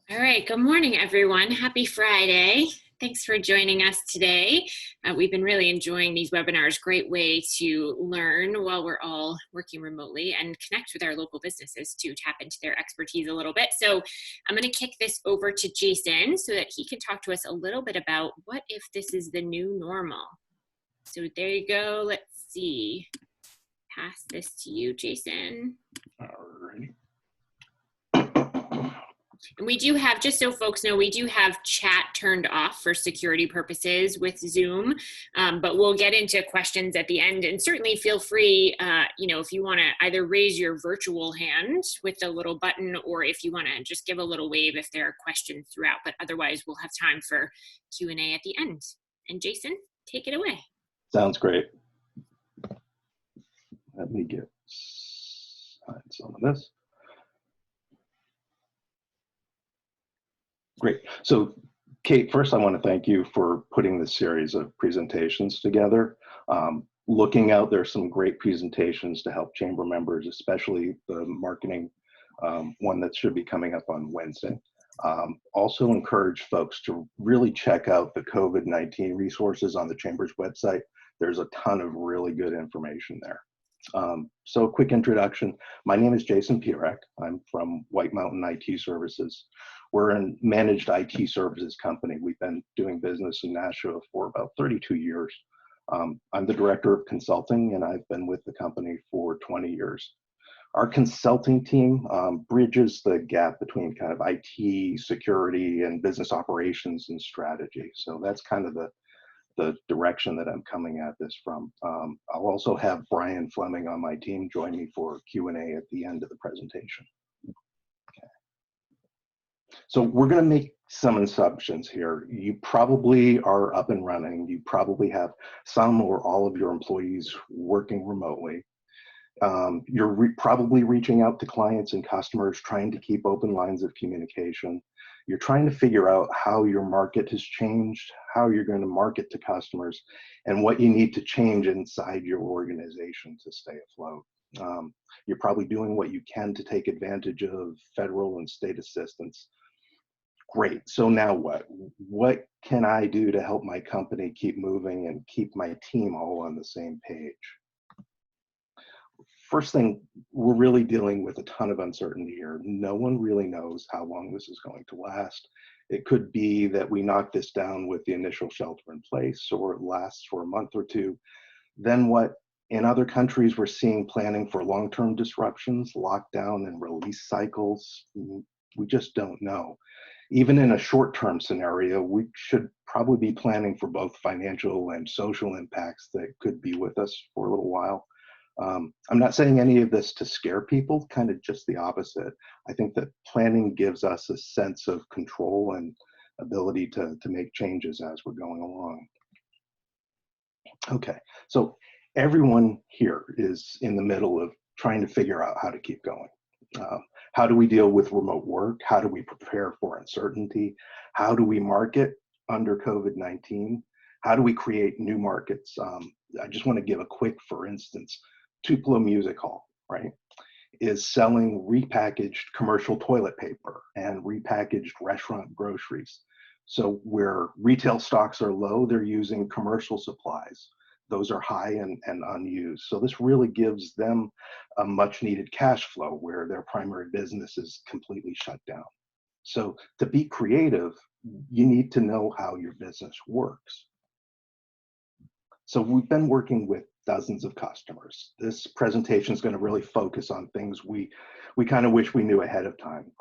All right, good morning, everyone. Happy Friday. Thanks for joining us today. We've been really enjoying these webinars. Great way to learn while we're all working remotely and connect with our local businesses to tap into their expertise a little bit. So I'm going to kick this over to Jason so that he can talk to us a little bit about what if this is the new normal. So there you go. Let's see. Pass this to you, Jason. All righty. And we do have, just so folks know, we do have chat turned off for security purposes with Zoom, but we'll get into questions at the end. And certainly feel free, if you want to either raise your virtual hand with the little button, or if you want to just give a little wave if there are questions throughout. But otherwise, we'll have time for Q&A at the end. And Jason, take it away. Sounds great. Let me get some of this. Great. So, Kate, first I want to thank you for putting this series of presentations together. Looking out, there's some great presentations to help chamber members, especially the marketing one that should be coming up on Wednesday. Also encourage folks to really check out the COVID-19 resources on the chamber's website. There's a ton of really good information there. So a quick introduction. My name is Jason Pierek. I'm from White Mountain IT Services. We're a managed IT services company. We've been doing business in Nashua for about 32 years. I'm the director of consulting, and I've been with the company for 20 years. Our consulting team bridges the gap between kind of IT, security, and business operations and strategy. So that's kind of the direction that I'm coming at this from. I'll also have Brian Fleming on my team join me for Q&A at the end of the presentation. Okay. So we're going to make some assumptions here. You probably are up and running. You probably have some or all of your employees working remotely. You're probably reaching out to clients and customers, trying to keep open lines of communication. You're trying to figure out how your market has changed, how you're going to market to customers, and what you need to change inside your organization to stay afloat. You're probably doing what you can to take advantage of federal and state assistance. Great. So now what? What can I do to help my company keep moving and keep my team all on the same page? First thing, we're really dealing with a ton of uncertainty here. No one really knows how long this is going to last. It could be that we knock this down with the initial shelter in place, or it lasts for a month or two. Then what? In other countries, we're seeing planning for long-term disruptions, lockdown and release cycles. We just don't know. Even in a short-term scenario, we should probably be planning for both financial and social impacts that could be with us for a little while. I'm not saying any of this to scare people, kind of just the opposite. I think that planning gives us a sense of control and ability to make changes as we're going along. Okay, so everyone here is in the middle of trying to figure out how to keep going. How do we deal with remote work? How do we prepare for uncertainty? How do we market under COVID-19? How do we create new markets? I just want to give a quick, for instance, Tupelo Music Hall, right, is selling repackaged commercial toilet paper and repackaged restaurant groceries. So where retail stocks are low, they're using commercial supplies. Those are high and unused. So this really gives them a much needed cash flow where their primary business is completely shut down. So to be creative, you need to know how your business works. So we've been working with dozens of customers. This presentation is going to really focus on things we kind of wish we knew ahead of time.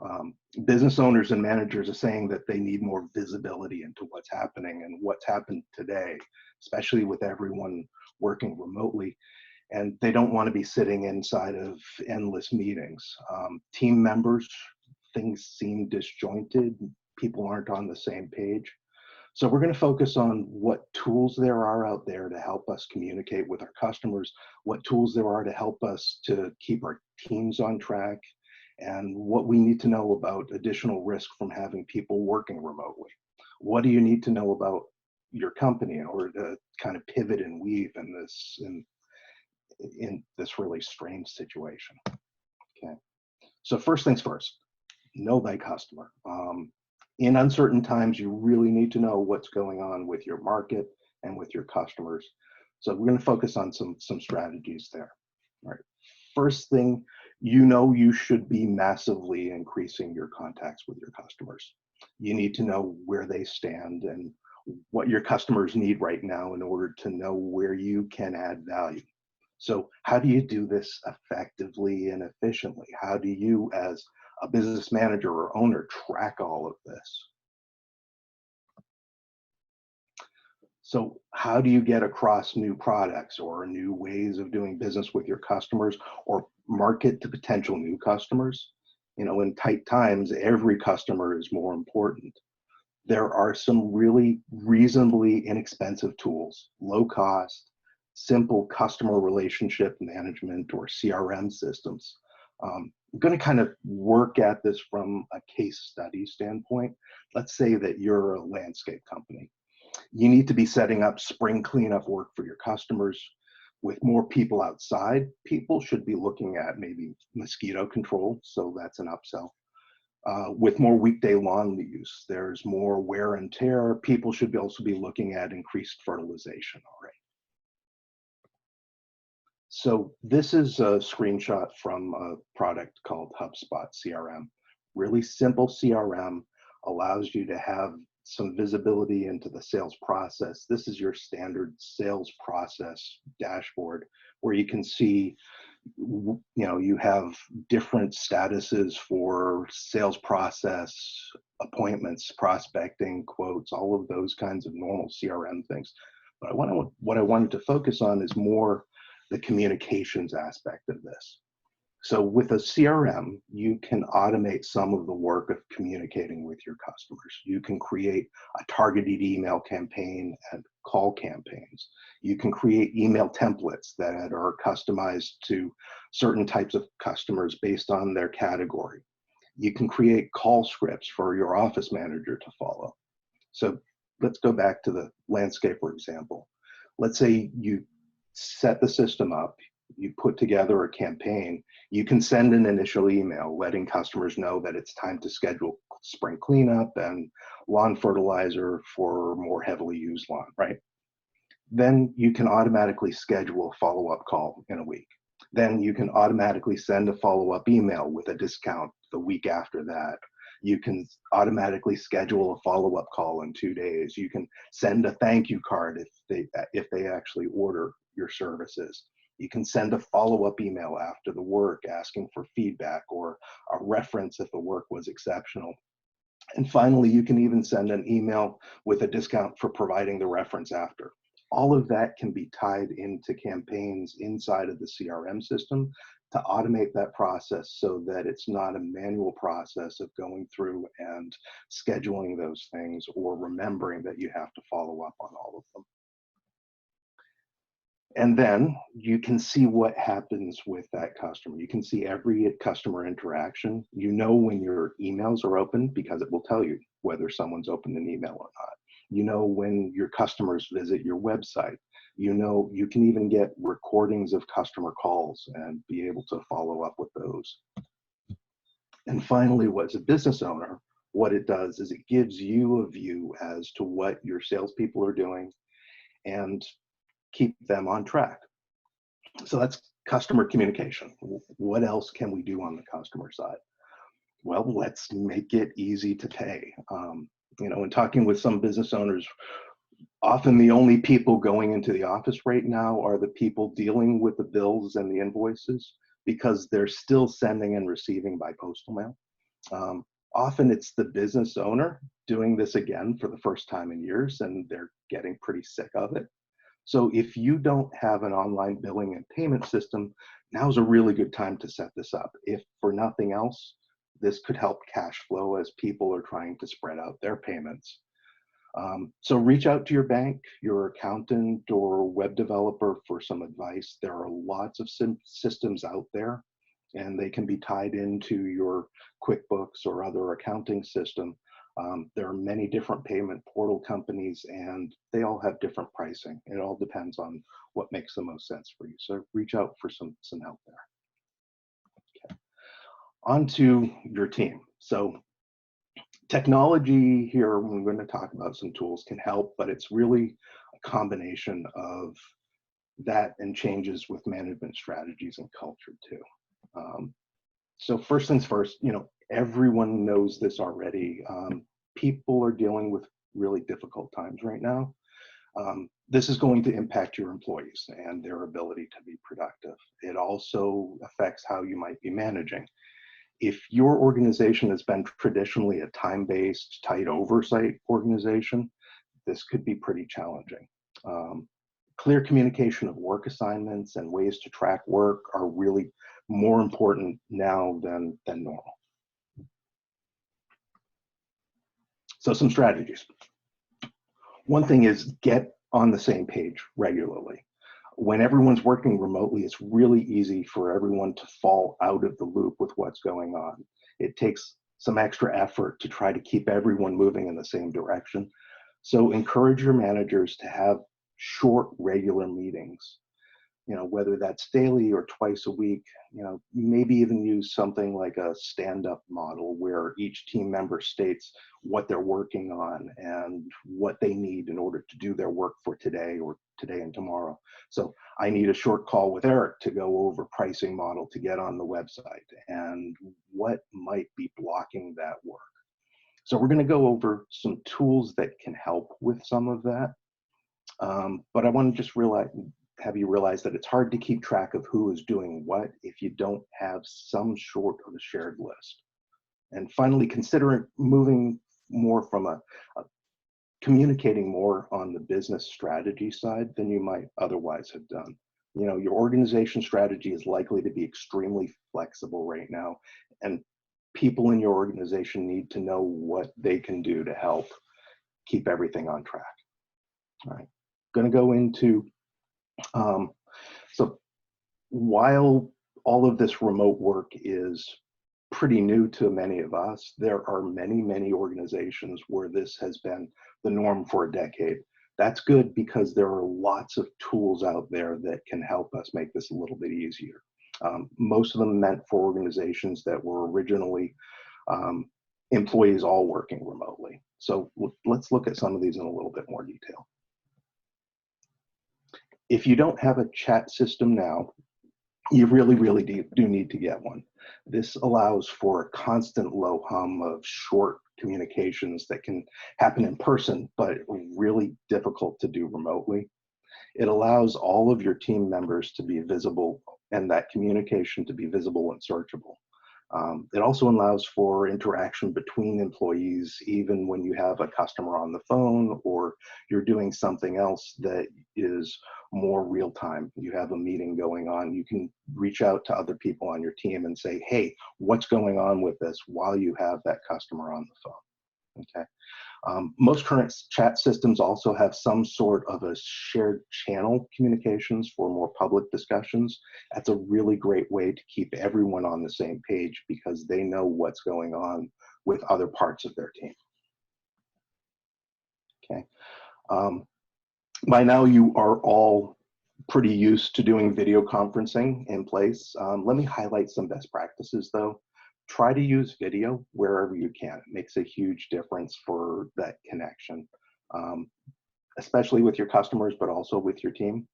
Business owners and managers are saying that they need more visibility into what's happening and what's happened today, especially with everyone working remotely. And they don't want to be sitting inside of endless meetings. Team members, things seem disjointed. People aren't on the same page. So we're going to focus on what tools there are out there to help us communicate with our customers, what tools there are to help us to keep our teams on track, and what we need to know about additional risk from having people working remotely. What do you need to know about your company in order to kind of pivot and weave in this really strange situation? Okay. So first things first, know thy customer. In uncertain times, you really need to know what's going on with your market and with your customers. So we're going to focus on some strategies there. All right. First thing, you should be massively increasing your contacts with your customers. You need to know where they stand and what your customers need right now in order to know where you can add value. So how do you do this effectively and efficiently? How do you, as a business manager or owner, track all of this? So how do you get across new products or new ways of doing business with your customers or market to potential new customers? In tight times, every customer is more important. There are some really reasonably inexpensive tools, low cost, simple customer relationship management or CRM systems. I'm going to kind of work at this from a case study standpoint. Let's say that you're a landscape company. You need to be setting up spring cleanup work for your customers. With more people outside, people should be looking at maybe mosquito control, so that's an upsell. With more weekday lawn use, there's more wear and tear. People should also be looking at increased fertilization already. So this is a screenshot from a product called HubSpot CRM. Really simple CRM, allows you to have some visibility into the sales process. This is your standard sales process dashboard where you can see, you have different statuses for sales process, appointments, prospecting, quotes, all of those kinds of normal CRM things. But what I wanted to focus on is more the communications aspect of this. So with a CRM, you can automate some of the work of communicating with your customers. You can create a targeted email campaign and call campaigns. You can create email templates that are customized to certain types of customers based on their category. You can create call scripts for your office manager to follow. So let's go back to the landscaper example. Let's say you set the system up, you put together a campaign, you can send an initial email letting customers know that it's time to schedule spring cleanup and lawn fertilizer for more heavily used lawn, right? Then you can automatically schedule a follow-up call in a week. Then you can automatically send a follow-up email with a discount the week after that. You can automatically schedule a follow-up call in 2 days. You can send a thank you card if they actually order your services. You can send a follow-up email after the work asking for feedback or a reference if the work was exceptional. And finally, you can even send an email with a discount for providing the reference after. All of that can be tied into campaigns inside of the CRM system to automate that process so that it's not a manual process of going through and scheduling those things or remembering that you have to follow up on all of them. And then you can see what happens with that customer. You can see every customer interaction. You know when your emails are open because it will tell you whether someone's opened an email or not. You know when your customers visit your website. You can even get recordings of customer calls and be able to follow up with those. And finally, as a business owner, what it does is it gives you a view as to what your salespeople are doing and keep them on track. So that's customer communication. What else can we do on the customer side? Well, let's make it easy to pay. In talking with some business owners, often the only people going into the office right now are the people dealing with the bills and the invoices because they're still sending and receiving by postal mail. Often it's the business owner doing this again for the first time in years, and they're getting pretty sick of it. So if you don't have an online billing and payment system, now's a really good time to set this up. If for nothing else, this could help cash flow as people are trying to spread out their payments. So reach out to your bank, your accountant, or web developer for some advice. There are lots of systems out there, and they can be tied into your QuickBooks or other accounting system. There are many different payment portal companies, and they all have different pricing. It all depends on what makes the most sense for you. So reach out for some help there. Okay. On to your team. So technology here, we're going to talk about some tools, can help, but it's really a combination of that and changes with management strategies and culture too. So first things first, everyone knows this already. People are dealing with really difficult times right now. This is going to impact your employees and their ability to be productive. It also affects how you might be managing. If your organization has been traditionally a time-based, tight oversight organization, this could be pretty challenging. Clear communication of work assignments and ways to track work are really more important now than normal. So some strategies. One thing is get on the same page regularly. When everyone's working remotely, it's really easy for everyone to fall out of the loop with what's going on. It takes some extra effort to try to keep everyone moving in the same direction. So encourage your managers to have short, regular meetings, whether that's daily or twice a week, maybe even use something like a stand-up model where each team member states what they're working on and what they need in order to do their work for today or today and tomorrow. So I need a short call with Eric to go over pricing model to get on the website and what might be blocking that work. So we're going to go over some tools that can help with some of that. But I want to just have you realize that it's hard to keep track of who is doing what if you don't have some sort of a shared list. And finally, consider moving more from a communicating more on the business strategy side than you might otherwise have done. Your organization strategy is likely to be extremely flexible right now, and people in your organization need to know what they can do to help keep everything on track. All right, going to go into, so while all of this remote work is pretty new to many of us, there are many, many organizations where this has been the norm for a decade. That's good because there are lots of tools out there that can help us make this a little bit easier. Most of them meant for organizations that were originally employees all working remotely. So let's look at some of these in a little bit more detail. If you don't have a chat system now, you really do need to get one. This allows for a constant low hum of short communications that can happen in person, but really difficult to do remotely. It allows all of your team members to be visible and that communication to be visible and searchable. It also allows for interaction between employees, even when you have a customer on the phone or you're doing something else that is more real time. You have a meeting going on, you can reach out to other people on your team and say, hey, what's going on with this while you have that customer on the phone, okay? Most current chat systems also have some sort of a shared channel communications for more public discussions. That's a really great way to keep everyone on the same page because they know what's going on with other parts of their team. Okay. By now you are all pretty used to doing video conferencing in place. Let me highlight some best practices though. Try to use video wherever you can. It makes a huge difference for that connection, especially with your customers, but also with your team.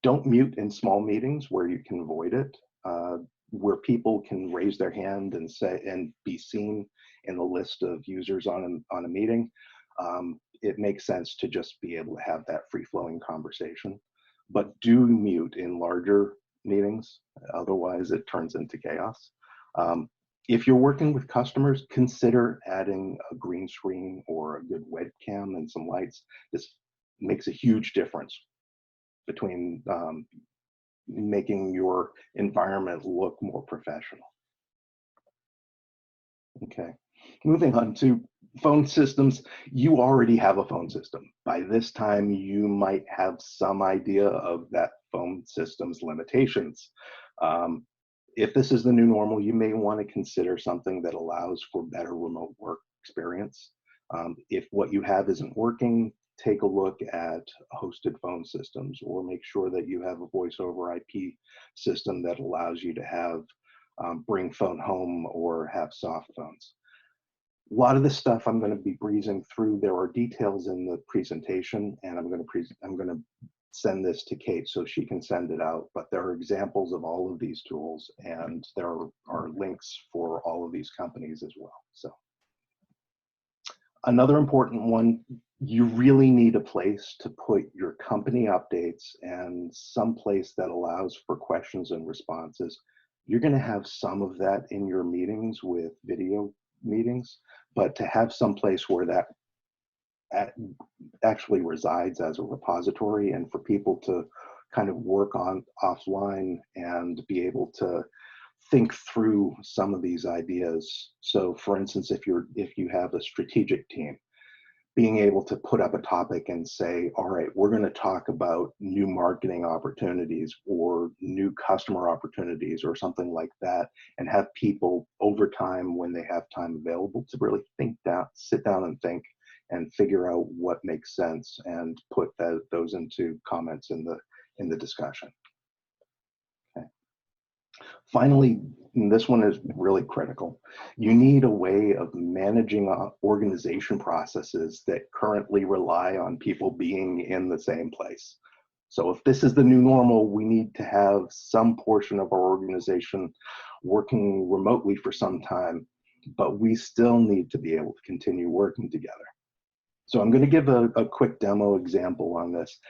Don't mute in small meetings where you can avoid it, where people can raise their hand and say and be seen in the list of users on a meeting. It makes sense to just be able to have that free-flowing conversation, but do mute in larger meetings. Otherwise, it turns into chaos. If you're working with customers, consider adding a green screen or a good webcam and some lights. This makes a huge difference between making your environment look more professional. Okay, moving on to phone systems. You already have a phone system. By this time, you might have some idea of that phone system's limitations. If this is the new normal, you may want to consider something that allows for better remote work experience. If what you have isn't working, take a look at hosted phone systems or make sure that you have a voice over IP system that allows you to have bring phone home or have soft phones. A lot of this stuff I'm going to be breezing through. There are details in the presentation, and I'm going to send this to Kate so she can send it out. But there are examples of all of these tools, and there are links for all of these companies as well. So another important one, you really need a place to put your company updates and some place that allows for questions and responses. You're going to have some of that in your meetings with video meetings, but to have some place where that actually resides as a repository, and for people to kind of work on offline and be able to think through some of these ideas. So for instance, if you have a strategic team, being able to put up a topic and say, all right, we're going to talk about new marketing opportunities or new customer opportunities or something like that, and have people over time, when they have time available, to really sit down and think and figure out what makes sense and put those into comments in the discussion. Okay. Finally, and this one is really critical, you need a way of managing organization processes that currently rely on people being in the same place. So if this is the new normal, we need to have some portion of our organization working remotely for some time, but we still need to be able to continue working together. So I'm going to give a quick demo example on this.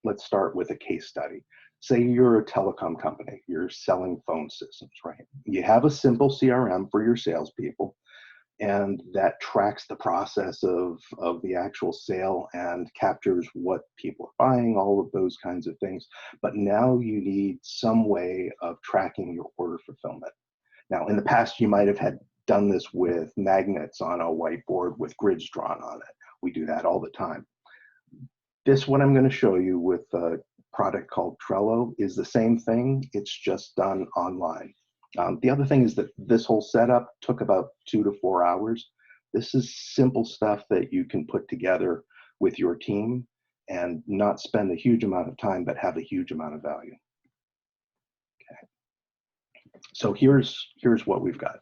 Let's start with a case study. Say you're a telecom company, you're selling phone systems, right? You have a simple CRM for your salespeople, and that tracks the process of the actual sale and captures what people are buying, all of those kinds of things. But now you need some way of tracking your order fulfillment. Now, in the past, you might have done this with magnets on a whiteboard with grids drawn on it. We do that all the time. This one I'm going to show you with a product called Trello is the same thing. It's just done online. The other thing is that this whole setup took about 2 to 4 hours. This is simple stuff that you can put together with your team and not spend a huge amount of time, but have a huge amount of value. Okay. So here's what we've got.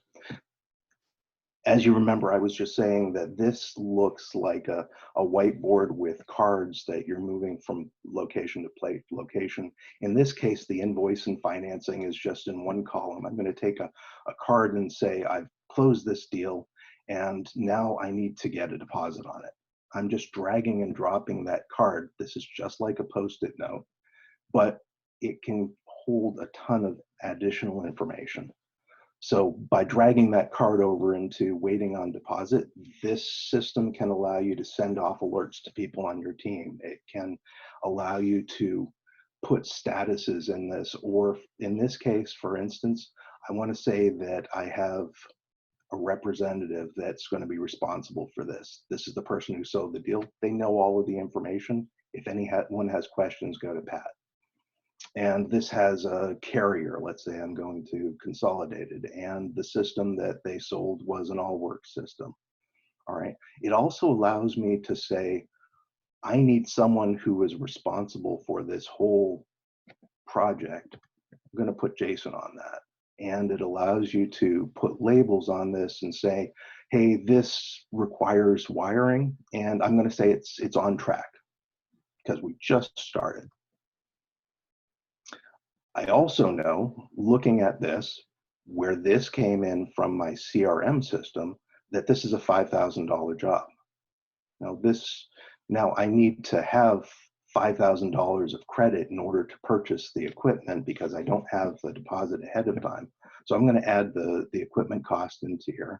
As you remember, I was just saying that this looks like a whiteboard with cards that you're moving from location to location. In this case, the invoice and financing is just in one column. I'm going to take a card and say, I've closed this deal, and now I need to get a deposit on it. I'm just dragging and dropping that card. This is just like a Post-it note, but it can hold a ton of additional information. So by dragging that card over into waiting on deposit, this system can allow you to send off alerts to people on your team. It can allow you to put statuses in this, or in this case, for instance, I want to say that I have a representative that's going to be responsible for this. This is the person who sold the deal. They know all of the information. If anyone has questions, go to Pat. And this has a carrier. Let's say I'm going to Consolidated, and the system that they sold was an all-work system. All right. It also allows me to say, I need someone who is responsible for this whole project. I'm going to put Jason on that. And it allows you to put labels on this and say, hey, this requires wiring, and I'm going to say it's on track because we just started. I also know, looking at this, where this came in from my CRM system, that this is a $5,000 job. Now I need to have $5,000 of credit in order to purchase the equipment because I don't have the deposit ahead of time. So I'm going to add the equipment cost into here.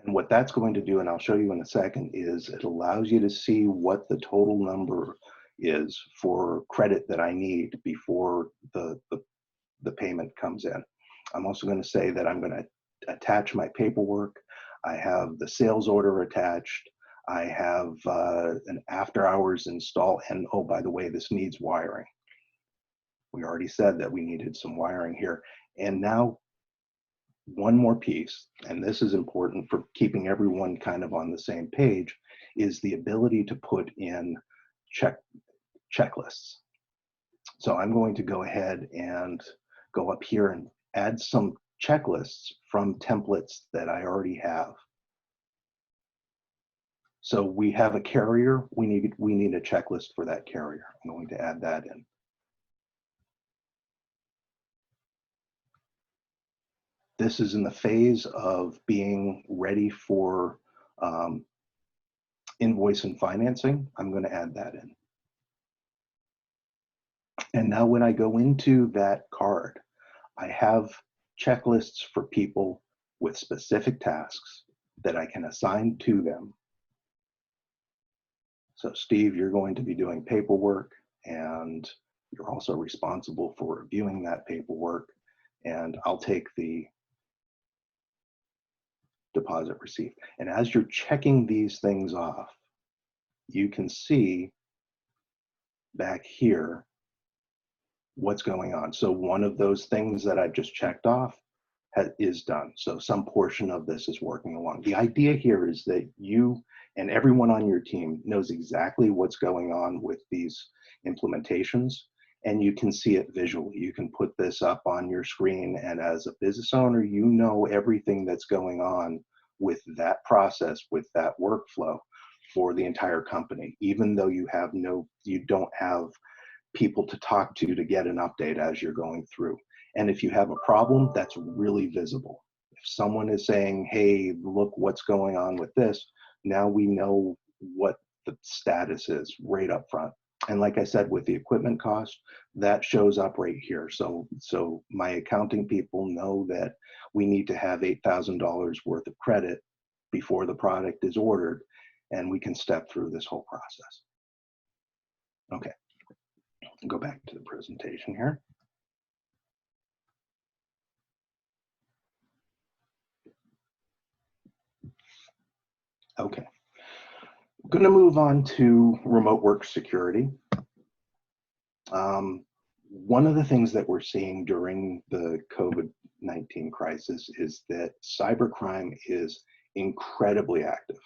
And what that's going to do, and I'll show you in a second, is it allows you to see what the total number is for credit that I need before the payment comes in. I'm also going to say that I'm going to attach my paperwork. I have the sales order attached. I have an after hours install. And oh, by the way, this needs wiring. We already said that we needed some wiring here. And now one more piece, and this is important for keeping everyone kind of on the same page, is the ability to put in checklists. So I'm going to go ahead and go up here and add some checklists from templates that I already have. So we have a carrier, we need a checklist for that carrier. I'm going to add that in. This is in the phase of being ready for invoice and financing. I'm going to add that in. And now when I go into that card, I have checklists for people with specific tasks that I can assign to them. So Steve, you're going to be doing paperwork, and you're also responsible for reviewing that paperwork, and I'll take the deposit receipt. And as you're checking these things off, you can see back here what's going on. So one of those things that I've just checked off is done. So some portion of this is working along. The idea here is that you and everyone on your team knows exactly what's going on with these implementations, and you can see it visually. You can put this up on your screen, and as a business owner, you know everything that's going on with that process, with that workflow for the entire company, even though you don't have people to talk to get an update as you're going through. And if you have a problem, that's really visible. If someone is saying, hey, look what's going on with this, now we know what the status is right up front. And like I said, with the equipment cost, that shows up right here. So my accounting people know that we need to have $8,000 worth of credit before the product is ordered, and we can step through this whole process. Okay, go back to the presentation here. Okay, I'm going to move on to remote work security. One of the things that we're seeing during the COVID-19 crisis is that cybercrime is incredibly active.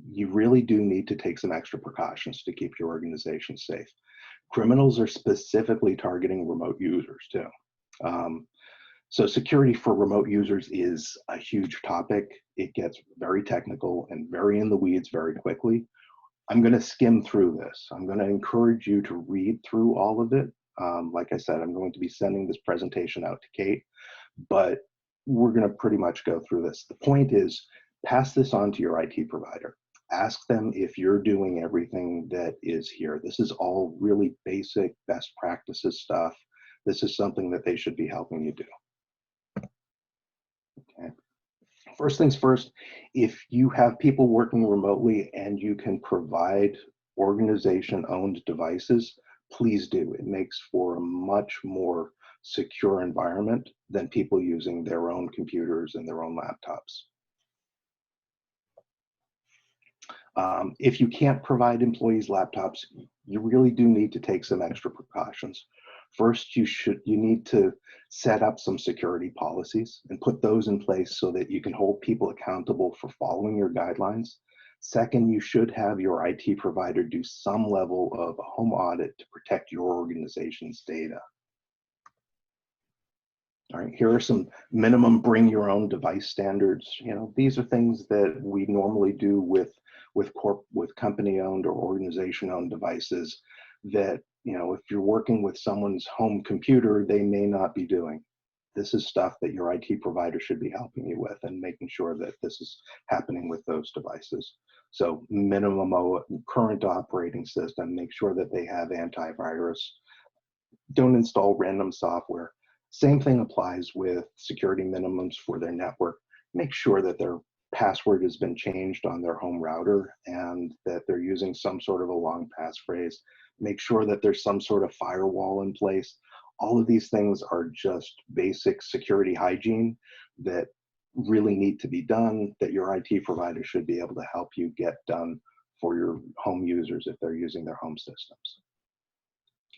You really do need to take some extra precautions to keep your organization safe. Criminals are specifically targeting remote users too. So security for remote users is a huge topic. It gets very technical and very in the weeds very quickly. I'm going to skim through this. I'm going to encourage you to read through all of it. Like I said, I'm going to be sending this presentation out to Kate, but we're going to pretty much go through this. The point is, pass this on to your IT provider. Ask them if you're doing everything that is here. This is all really basic best practices stuff. This is something that they should be helping you do. Okay. First things first, if you have people working remotely and you can provide organization-owned devices, please do. It makes for a much more secure environment than people using their own computers and their own laptops. If you can't provide employees laptops, you really do need to take some extra precautions. First, you need to set up some security policies and put those in place so that you can hold people accountable for following your guidelines. Second, you should have your IT provider do some level of a home audit to protect your organization's data. All right, here are some minimum bring your own device standards. These are things that we normally do with company-owned or organization-owned devices that, if you're working with someone's home computer, they may not be doing. This is stuff that your IT provider should be helping you with and making sure that this is happening with those devices. So minimum current operating system, make sure that they have antivirus. Don't install random software. Same thing applies with security minimums for their network. Make sure that their password has been changed on their home router and that they're using some sort of a long passphrase. Make sure that there's some sort of firewall in place. All of these things are just basic security hygiene that really need to be done, that your IT provider should be able to help you get done for your home users if they're using their home systems.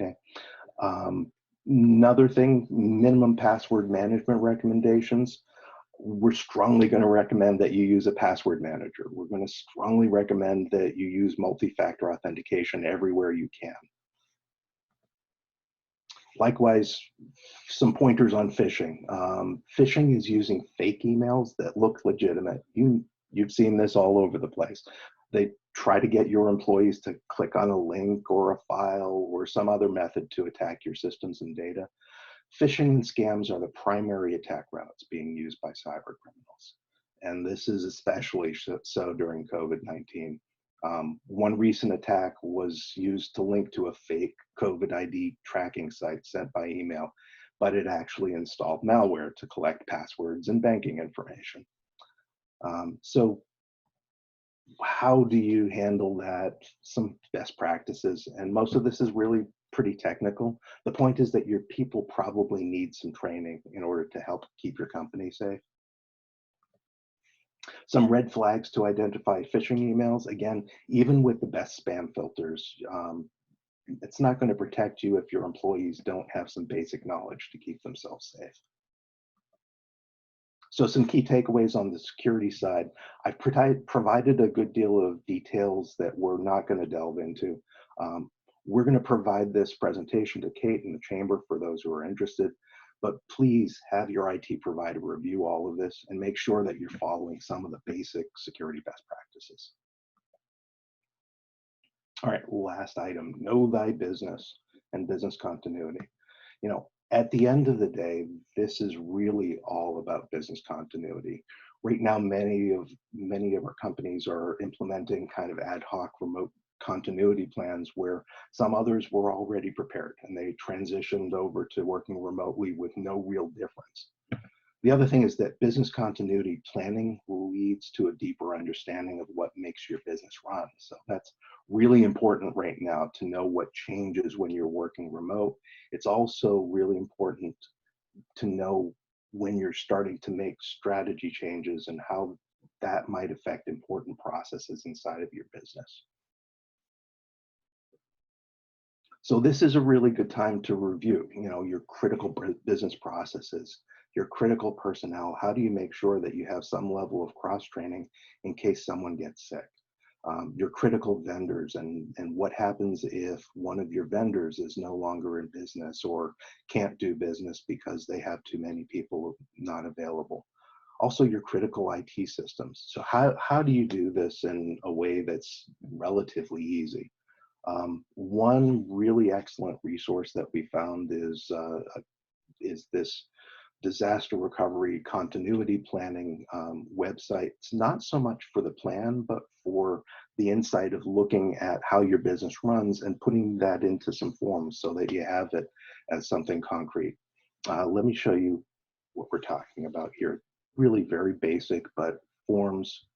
Okay. Another thing, minimum password management recommendations. We're strongly going to recommend that you use a password manager. We're going to strongly recommend that you use multi-factor authentication everywhere you can. Likewise, some pointers on phishing. Phishing is using fake emails that look legitimate. You've seen this all over the place. They try to get your employees to click on a link or a file or some other method to attack your systems and data. Phishing and scams are the primary attack routes being used by cyber criminals. And this is especially so during COVID-19. One recent attack was used to link to a fake COVID ID tracking site sent by email, but it actually installed malware to collect passwords and banking information. So how do you handle that? Some best practices, and most of this is really pretty technical. The point is that your people probably need some training in order to help keep your company safe. Some red flags to identify phishing emails. Again, even with the best spam filters, it's not going to protect you if your employees don't have some basic knowledge to keep themselves safe. So some key takeaways on the security side. I've provided a good deal of details that we're not going to delve into. We're going to provide this presentation to Kate in the chamber for those who are interested, but please have your IT provider review all of this and make sure that you're following some of the basic security best practices. All right, last item, know thy business and business continuity. You know, at the end of the day, this is really all about business continuity. Right now, many of our companies are implementing kind of ad hoc remote continuity plans where some others were already prepared and they transitioned over to working remotely with no real difference. The other thing is that business continuity planning leads to a deeper understanding of what makes your business run. So that's really important right now to know what changes when you're working remote. It's also really important to know when you're starting to make strategy changes and how that might affect important processes inside of your business. So this is a really good time to review, you know, your critical business processes, your critical personnel. How do you make sure that you have some level of cross-training in case someone gets sick? Your critical vendors and what happens if one of your vendors is no longer in business or can't do business because they have too many people not available. Also your critical IT systems. So how do you do this in a way that's relatively easy? One really excellent resource that we found is this disaster recovery continuity planning website. It's not so much for the plan, but for the insight of looking at how your business runs and putting that into some forms so that you have it as something concrete. Let me show you what we're talking about here. Really very basic, but forms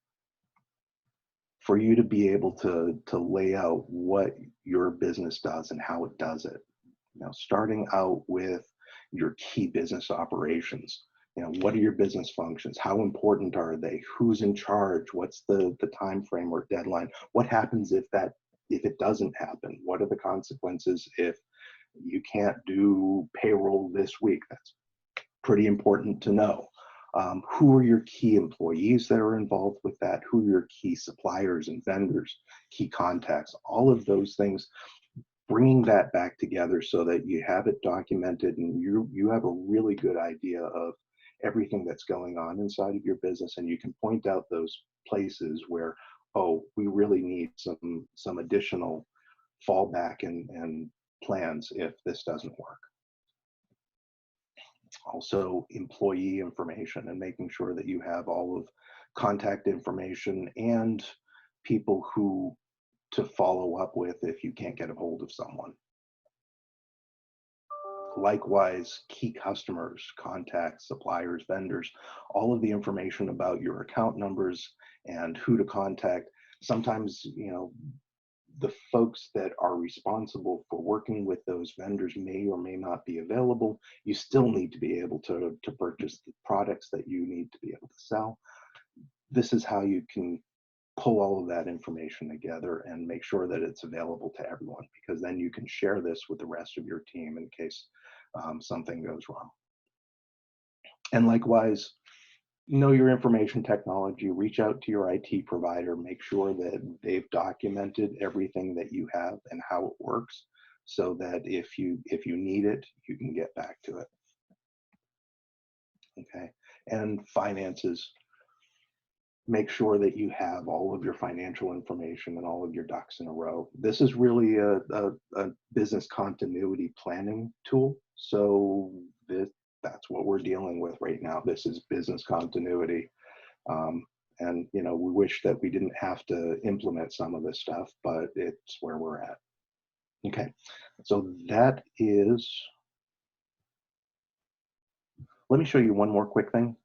for you to be able to lay out what your business does and how it does it. Now, starting out with your key business operations. You know, what are your business functions? How important are they? Who's in charge? What's the time frame or deadline? What happens if it doesn't happen? What are the consequences if you can't do payroll this week? That's pretty important to know. Who are your key employees that are involved with that? Who are your key suppliers and vendors, key contacts? All of those things, bringing that back together so that you have it documented and you have a really good idea of everything that's going on inside of your business, and you can point out those places where, oh, we really need some additional fallback and plans if this doesn't work. Also, employee information and making sure that you have all of contact information and people who to follow up with if you can't get a hold of someone. Likewise, key customers, contacts, suppliers, vendors, all of the information about your account numbers and who to contact. Sometimes, you know, the folks that are responsible for working with those vendors may or may not be available. You still need to be able to purchase the products that you need to be able to sell. This is how you can pull all of that information together and make sure that it's available to everyone, because then you can share this with the rest of your team in case something goes wrong. And likewise, know your information technology, reach out to your IT provider, make sure that they've documented everything that you have and how it works so that if you need it, you can get back to it. Okay, and finances. Make sure that you have all of your financial information and all of your ducks in a row. This is really a business continuity planning tool. So that's what we're dealing with right now. This is business continuity. And we wish that we didn't have to implement some of this stuff, but it's where we're at. Okay, so that is, let me show you one more quick thing.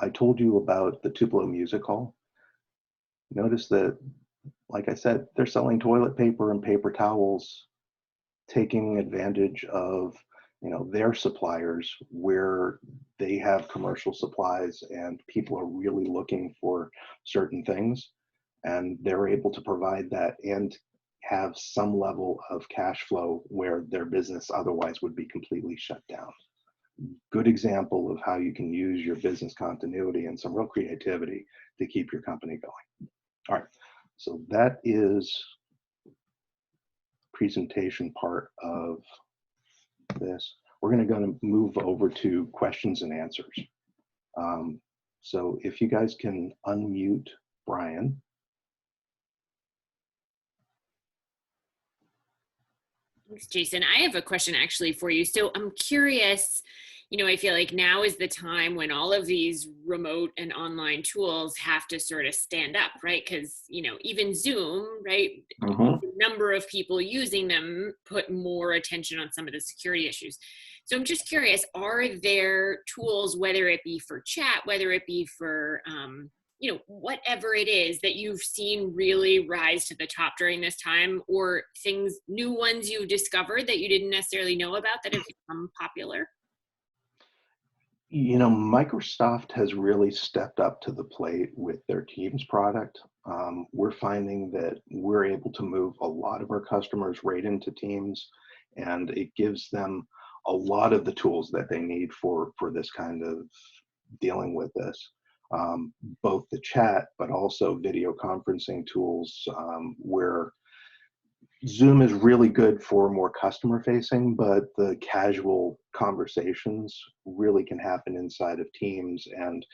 I told you about the Tupelo Music Hall. Notice that, like I said, they're selling toilet paper and paper towels, taking advantage of their suppliers where they have commercial supplies and people are really looking for certain things, and they're able to provide that and have some level of cash flow where their business otherwise would be completely shut down. Good example of how you can use your business continuity and some real creativity to keep your company going. All right, so that is presentation part of this. We're going to move over to questions and answers. So if you guys can unmute Brian. Thanks, Jason. I have a question actually for you. So I'm curious, I feel like now is the time when all of these remote and online tools have to sort of stand up, right? Because, even Zoom, right? Mm-hmm. The number of people using them put more attention on some of the security issues. So I'm just curious, are there tools, whether it be for chat, whether it be for, whatever it is that you've seen really rise to the top during this time, or things, new ones you've discovered that you didn't necessarily know about that have become popular? Microsoft has really stepped up to the plate with their Teams product. We're finding that we're able to move a lot of our customers right into Teams, and it gives them a lot of the tools that they need for this kind of dealing with this. Both the chat, but also video conferencing tools, where Zoom is really good for more customer facing, but the casual conversations really can happen inside of Teams, and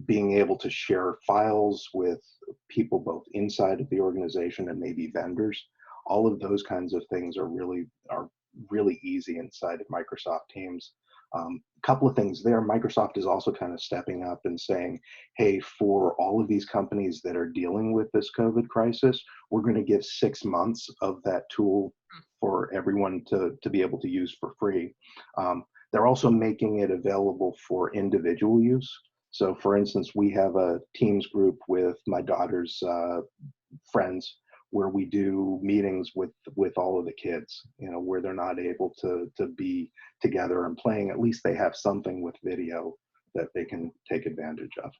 being able to share files with people both inside of the organization and maybe vendors. All of those kinds of things are really easy inside of Microsoft Teams. A couple of things there. Microsoft is also kind of stepping up and saying, hey, for all of these companies that are dealing with this COVID crisis, we're going to give 6 months of that tool for everyone to be able to use for free. They're also making it available for individual use. So for instance, we have a Teams group with my daughter's friends where we do meetings with all of the kids, where they're not able to be together and playing. At least they have something with video that they can take advantage of.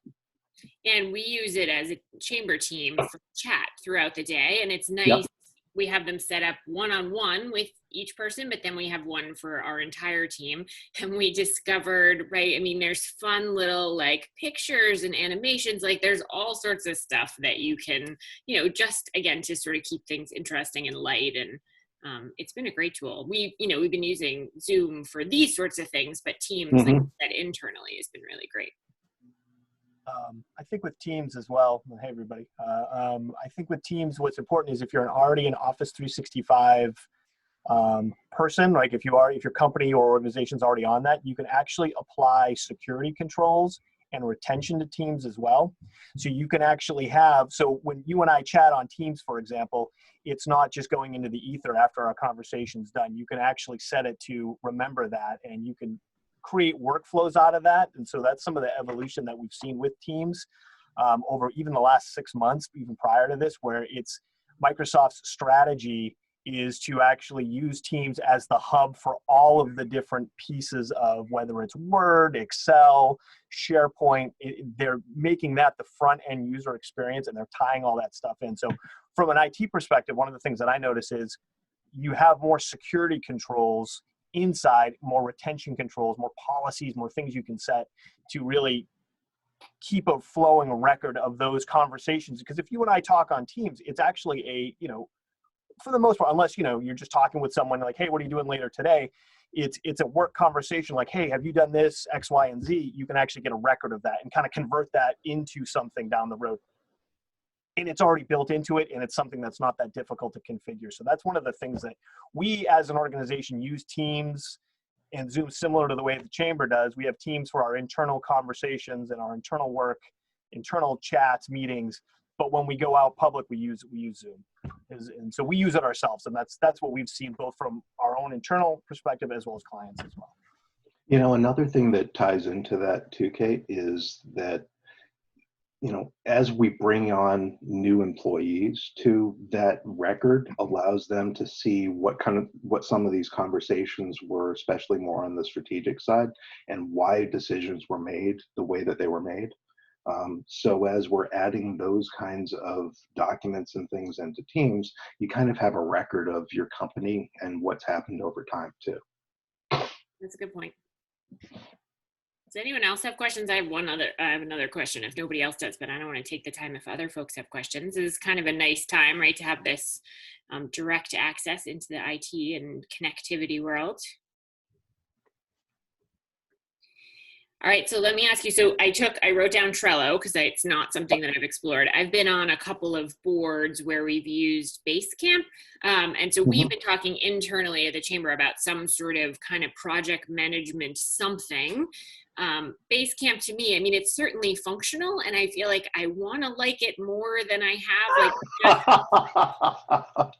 And we use it as a chamber team for chat throughout the day. And it's nice. Yep. We have them set up one-on-one with each person, but then we have one for our entire team. And we discovered, right, there's fun little pictures and animations, there's all sorts of stuff that you can, just again, to sort of keep things interesting and light. And it's been a great tool. We've been using Zoom for these sorts of things, but Teams that internally has been really great. I think with Teams as well, hey everybody, I think with Teams what's important is if you're already an Office 365 person, like if your company or organization's already on that, you can actually apply security controls and retention to Teams as well. So you can actually so when you and I chat on Teams, for example, it's not just going into the ether after our conversation's done. You can actually set it to remember that, and you can create workflows out of that. And so that's some of the evolution that we've seen with Teams over even the last 6 months, even prior to this, where it's Microsoft's strategy is to actually use Teams as the hub for all of the different pieces of whether it's Word, Excel, SharePoint. They're making that the front end user experience, and they're tying all that stuff in. So from an IT perspective, one of the things that I notice is you have more security controls inside, more retention controls, more policies, more things you can set to really keep a flowing record of those conversations. Because if you and I talk on Teams, it's actually for the most part, unless, you're just talking with someone like, hey, what are you doing later today? It's a work conversation like, hey, have you done this, X, Y, and Z? You can actually get a record of that and kind of convert that into something down the road. And it's already built into it, and it's something that's not that difficult to configure. So that's one of the things that we as an organization use Teams and Zoom similar to the way the chamber does. We have Teams for our internal conversations and our internal work, internal chats, meetings. But when we go out public, we use Zoom. And so we use it ourselves. And that's what we've seen both from our own internal perspective as well as clients as well. Another thing that ties into that too, Kate, is that as we bring on new employees to that record allows them to see what some of these conversations were, especially more on the strategic side, and why decisions were made the way that they were made. So as we're adding those kinds of documents and things into Teams, you kind of have a record of your company and what's happened over time too. That's a good point. Does anyone else have questions? I have another question if nobody else does, but I don't want to take the time if other folks have questions. This is kind of a nice time, right, to have this direct access into the IT and connectivity world. All right, so let me ask you, so I wrote down Trello because it's not something that I've explored. I've been on a couple of boards where we've used Basecamp. And so we've been talking internally at the chamber about some sort of kind of project management something. Basecamp to me, I mean, it's certainly functional and I feel like I want to like it more than I have.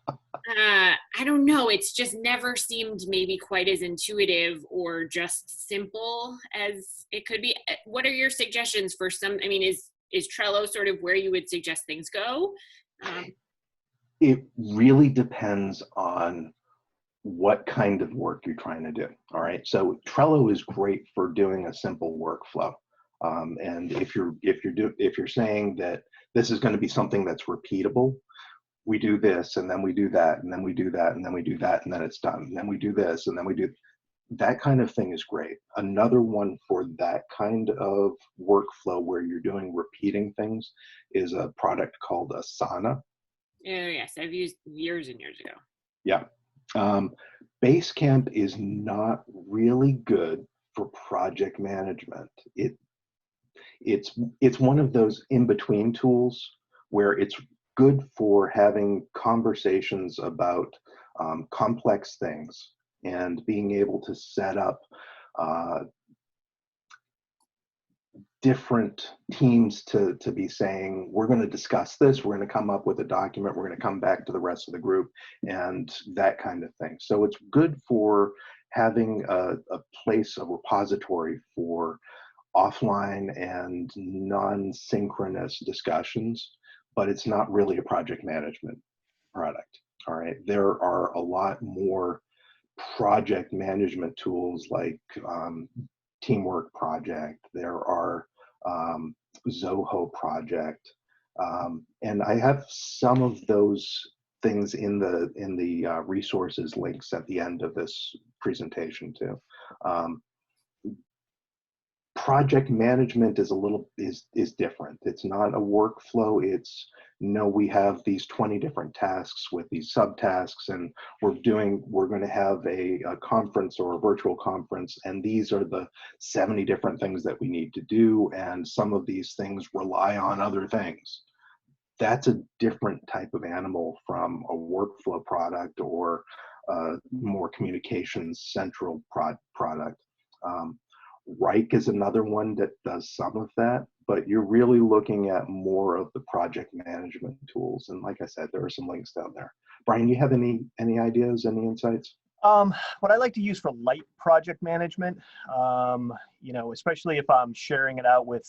I don't know. It's just never seemed maybe quite as intuitive or just simple as it could be. What are your suggestions for is Trello sort of where you would suggest things go? It really depends on what kind of work you're trying to do. All right. So Trello is great for doing a simple workflow. And if you're saying that this is going to be something that's repeatable, we do this, and then we do that, and then we do that, and then we do that, and then it's done. And then we do this, and then we do that kind of thing is great. Another one for that kind of workflow where you're doing repeating things is a product called Asana. Yes, I've used years and years ago. Yeah. Basecamp is not really good for project management. It's one of those in-between tools where it's good for having conversations about complex things and being able to set up different teams to be saying, we're going to discuss this, we're going to come up with a document, we're going to come back to the rest of the group, and that kind of thing. So it's good for having a place, a repository for offline and non-synchronous discussions, but it's not really a project management product. All right, there are a lot more project management tools like Teamwork Project. There are Zoho Project, and I have some of those things in the resources links at the end of this presentation too. Project management is different. It's not a workflow. It's we have these 20 different tasks with these subtasks, and we're going to have a conference or a virtual conference, and these are the 70 different things that we need to do, and some of these things rely on other things. That's a different type of animal from a workflow product or a more communications central product. Rike is another one that does some of that, but you're really looking at more of the project management tools. And like I said, there are some links down there. Brian, you have any ideas, any insights? What I like to use for light project management, especially if I'm sharing it out with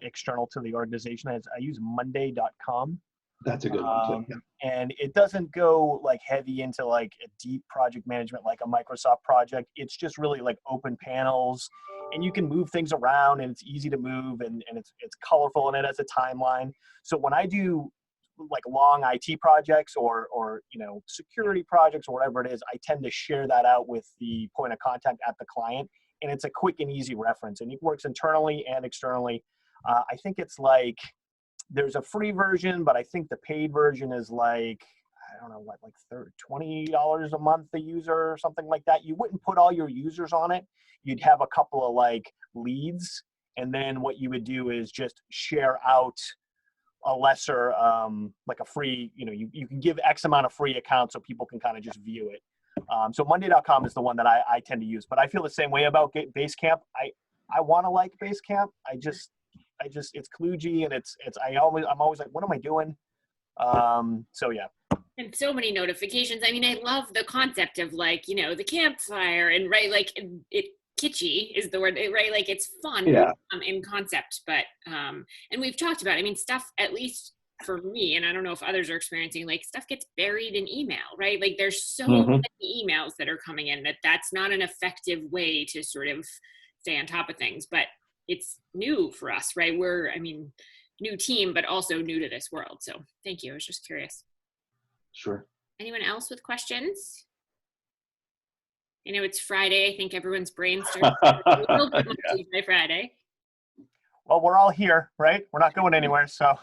external to the organization, I use monday.com. That's a good one too. Yeah. And it doesn't go like heavy into like a deep project management like a Microsoft project. It's just really like open panels, and you can move things around, and it's easy to move, and it's colorful, and it has a timeline. So when I do like long IT projects or security projects or whatever it is, I tend to share that out with the point of contact at the client, and it's a quick and easy reference, and it works internally and externally. I think it's like there's a free version, but I think the paid version is like I don't know what, like $20 a month a user or something like that. You wouldn't put all your users on it. You'd have a couple of like leads, and then what you would do is just share out a lesser, like a free, you can give X amount of free accounts so people can kind of just view it. So Monday.com is the one that I tend to use, but I feel the same way about Basecamp. I want to like Basecamp. I just it's kludgy, and I'm always like, what am I doing? So yeah. And so many notifications. I mean, I love the concept of like, the campfire and right, like it kitschy is the word, right? Like it's fun in concept, but and we've talked about, I mean, stuff, at least for me, and I don't know if others are experiencing, like stuff gets buried in email, right? Like there's so many emails that are coming in that's not an effective way to sort of stay on top of things, but it's new for us, right? New team, but also new to this world. So thank you. I was just curious. Sure. Anyone else with questions? I know it's Friday. I think everyone's brain starts a little bit mushy by Friday. Well, we're all here, right? We're not going anywhere, so.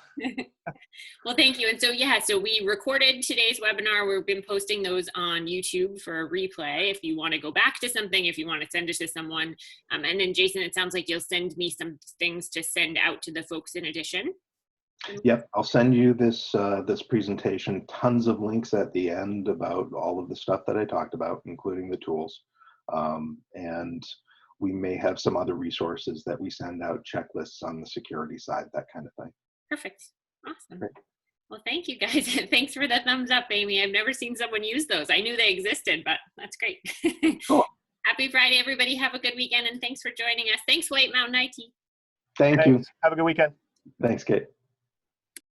Well, thank you. And so we recorded today's webinar. We've been posting those on YouTube for a replay. If you want to go back to something, if you want to send it to someone. And then Jason, it sounds like you'll send me some things to send out to the folks in addition. Yep, I'll send you this this presentation, tons of links at the end about all of the stuff that I talked about, including the tools. And we may have some other resources that we send out, checklists on the security side, that kind of thing. Perfect. Awesome. Great. Well, thank you guys. Thanks for the thumbs up, Amy. I've never seen someone use those. I knew they existed, but that's great. Cool. Happy Friday, everybody. Have a good weekend, and thanks for joining us. Thanks, White Mountain IT. Thanks. You. Have a good weekend. Thanks, Kate.